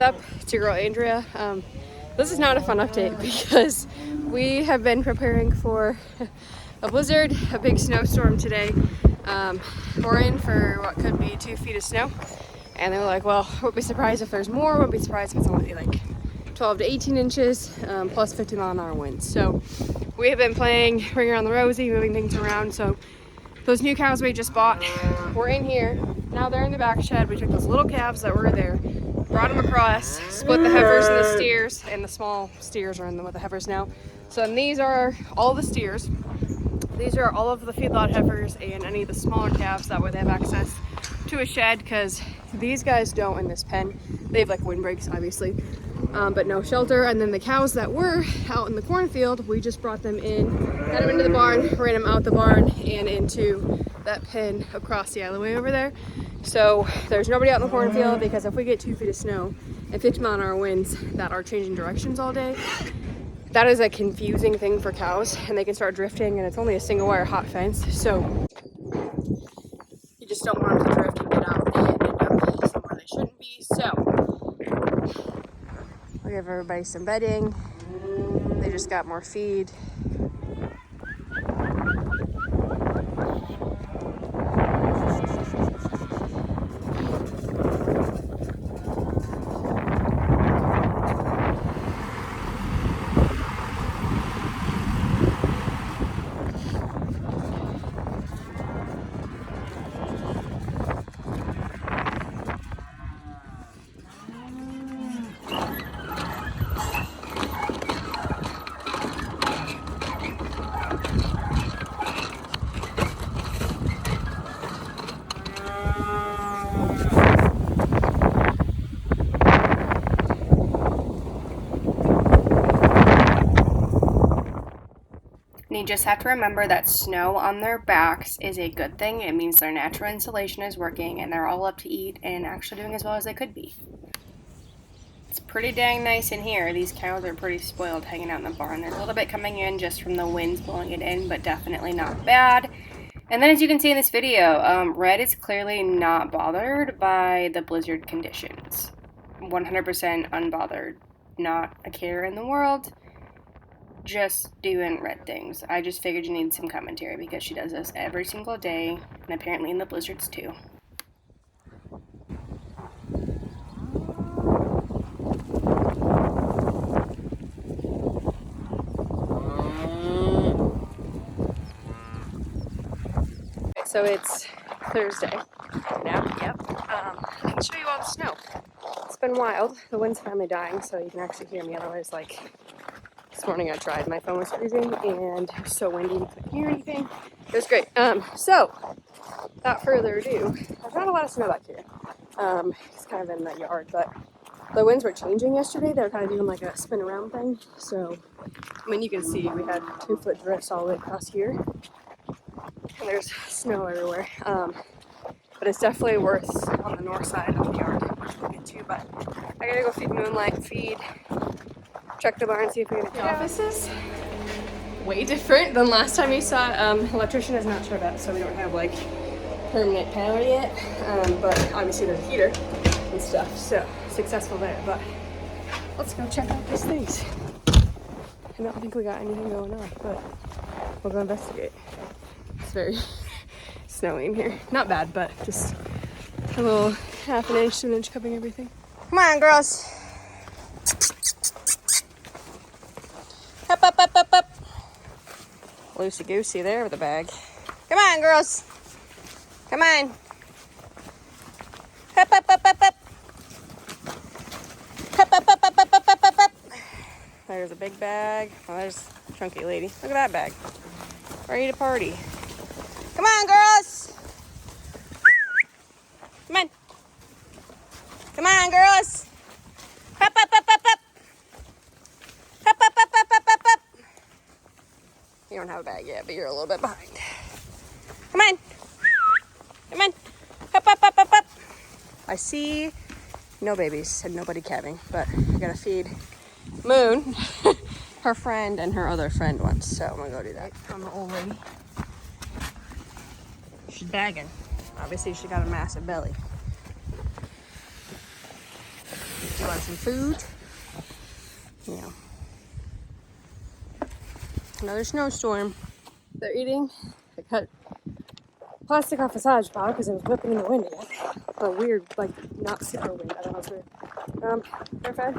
up? It's your girl Andrea. This is not a fun update because we have been preparing for a blizzard, a big snowstorm today. We're in for what could be 2 feet of snow, and they were like, well, we'll be surprised if there's more, we'll be surprised if it's only like 12 to 18 inches, plus 50-mile-an-hour winds. So we have been playing Ring Around the Rosie, moving things around. So those new cows we just bought, we're in here. Now they're in the back shed. We took those little calves that were there, brought them across, split the heifers and the steers, and the small steers are in with the heifers now. So and these are all the steers. These are all of the feedlot heifers and any of the smaller calves. That way they have access to a shed, because these guys don't in this pen. They have like windbreaks, obviously, but no shelter. And then the cows that were out in the cornfield, we just brought them in, got them into the barn, ran them out the barn and into that pen across the alleyway over there. So there's nobody out in the cornfield, because if we get 2 feet of snow and 50-mile-an-hour winds that are changing directions all day, that is a confusing thing for cows, and they can start drifting, and it's only a single wire hot fence, so you just don't want them to drift and get out and end up somewhere they shouldn't be. So we'll give everybody some bedding. They just got more feed. You just have to remember that snow on their backs is a good thing. It means their natural insulation is working and they're all up to eat and actually doing as well as they could be. It's pretty dang nice in here. These cows are pretty spoiled hanging out in the barn. There's a little bit coming in just from the winds blowing it in, but definitely not bad. And then as you can see in this video, Red is clearly not bothered by the blizzard conditions. 100% unbothered. Not a care in the world. Just doing Red things. I just figured you needed some commentary because she does this every single day, and apparently in the blizzards too. So it's Thursday now. Yep. I can show you all the snow. It's been wild. The wind's finally dying, so you can actually hear me. Otherwise, like, this morning I tried, my phone was freezing and it was so windy you couldn't hear anything. It was great. So without further ado, I've got a lot of snow back here. It's kind of in the yard, but the winds were changing yesterday. They were kind of doing like a spin around thing. So, I mean, you can see we had 2-foot drifts all the way across here. And there's snow everywhere. But it's definitely worse on the north side of the yard, which we'll get to. But I gotta go feed Moonlight, check the barn, see if we get a cow. This is way different than last time you saw it. Electrician has not showed up, so we don't have like permanent power yet. But obviously there's a heater and stuff, so successful there. But let's go check out these things. I don't think we got anything going on, but we'll go investigate. It's very snowy in here. Not bad, but just a little half an inch to an inch covering everything. Come on, girls. Up, up, up, up, up. Loosey goosey there with the bag. Come on, girls. Come on. Up, up, up, up, up. Up, up, up, up, up, up, up, up, up. There's a big bag. Oh, there's a chunky lady. Look at that bag. Ready to party. Come on, girls. Come on. Come on, girls. Up, up, up, up, up. Up, up, up, up, up, up, up. You don't have a bag yet, but you're a little bit behind. Come on. Come on. Up, up, up, up, up. I see no babies and nobody calving, but I gotta feed Moon, her friend, and her other friend once, so I'm gonna go do that. I'm the old lady. She's bagging. Obviously, she got a massive belly. buy some food. Yeah. Another snowstorm. They're eating. I cut plastic off a massage bottle because it was whipping in the wind again. A weird, like, not super wind. I don't know, it's weird. They're fed.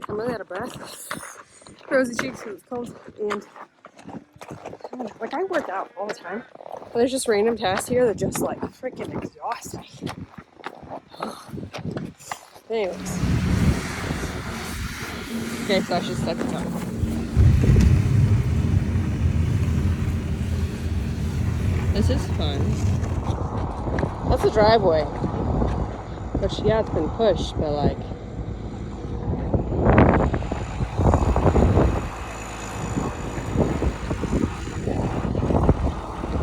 I'm really out of breath. Rosy cheeks because it's cold. And, like, I work out all the time. But there's just random tasks here that just, like, freaking exhaust me. Anyways. Okay, Flash is stuck at time. This is fun. That's a driveway. Which, yeah, it's been pushed, but like...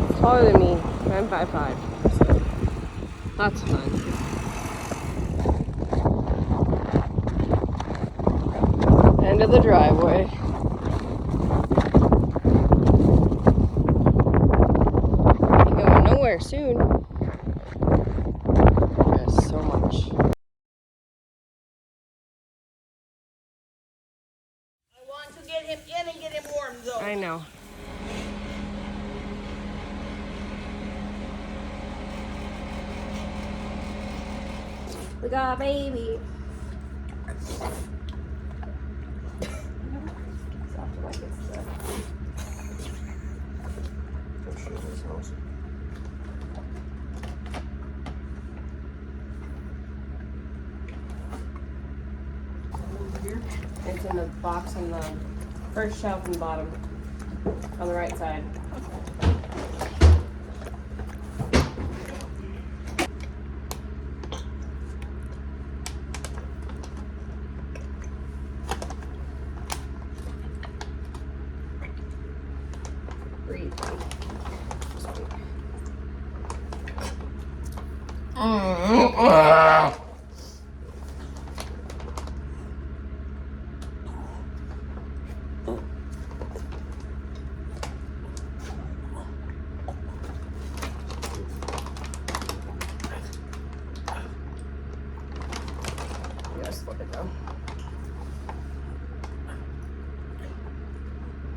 It's taller than me. I'm 5'5", so that's fun. End of the driveway. Ain't going nowhere soon. There's so much. I want to get him in and get him warm, though. I know. We got a baby. It's in the box on the first shelf in the bottom, on the right side. Breathe. Just let it go.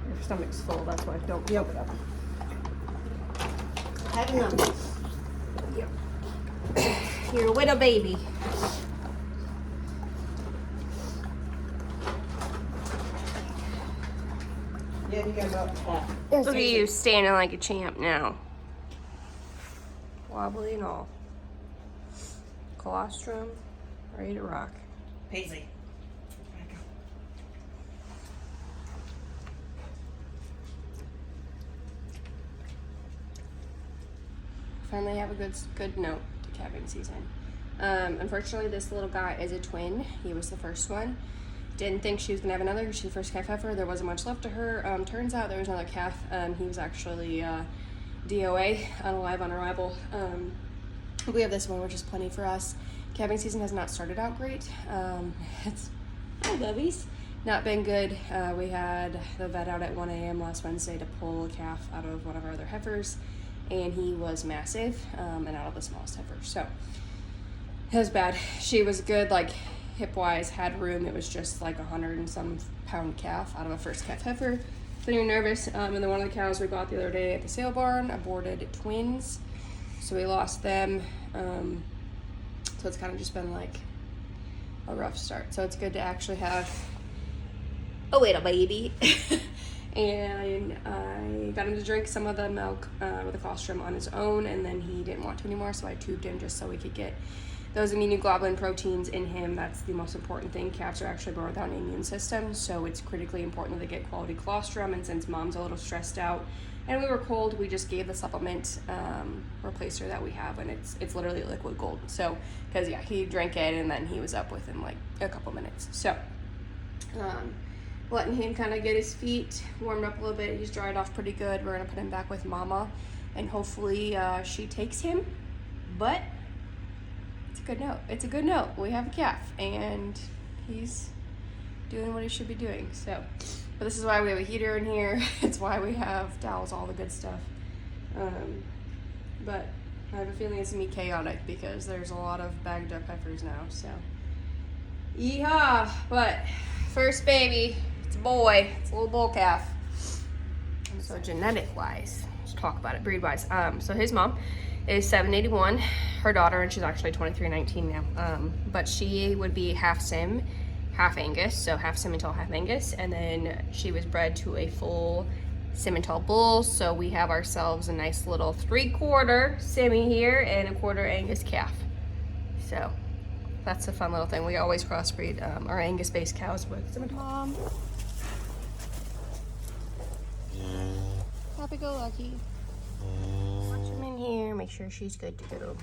Your stomach's full, that's why. Don't yelp it up. Have enough. Yep. You're a little baby. Yeah, you got about that. Look at you standing like a champ now. Wobbly and all. Colostrum, ready to rock. Paisley. Finally have a good note to calving season. Unfortunately, this little guy is a twin. He was the first one. Didn't think she was gonna have another because she's the first calf heifer. There wasn't much left to her. Turns out there was another calf. He was actually DOA, unalive on arrival. We have this one, which is plenty for us. Calving season has not started out great. It's lovies. Not been good. We had the vet out at 1 a.m. last Wednesday to pull a calf out of one of our other heifers, and he was massive and out of the smallest heifer. So it was bad. She was good, like hip-wise, had room. It was just like 100 and some pound calf out of a first calf heifer. So you're nervous. And then one of the cows we bought the other day at the sale barn aborted twins, so we lost them. So it's kind of just been like a rough start. So it's good to actually have a little baby. And I got him to drink some of the milk with the colostrum on his own, and then he didn't want to anymore, so I tubed him just so we could get those immunoglobulin proteins in him. That's the most important thing. Calves are actually born without an immune system, so it's critically important that they get quality colostrum. And since mom's a little stressed out and we were cold, we just gave the supplement replacer that we have, and it's literally liquid gold. So, because yeah, he drank it and then he was up within like a couple minutes. So, letting him kind of get his feet warmed up a little bit. He's dried off pretty good. We're gonna put him back with mama, and hopefully she takes him. But it's a good note. It's a good note. We have a calf, and he's doing what he should be doing. So, but this is why we have a heater in here. It's why we have towels, all the good stuff. But I have a feeling it's gonna be chaotic because there's a lot of bagged up heifers now. So Yeehaw! But first baby, it's a boy. It's a little bull calf. So genetic-wise, let's talk about it breed-wise. So his mom is 781, her daughter, and she's actually 2319 now. But she would be half Sim, half Angus, so half Simmental, half Angus, and then she was bred to a full Simmental bull. So we have ourselves a nice little 3/4 Simmy here and a 1/4 Angus calf. So that's a fun little thing. We always crossbreed our Angus-based cows with Simmental. Mom. Happy-go-lucky. Watch him in here, make sure she's good to go.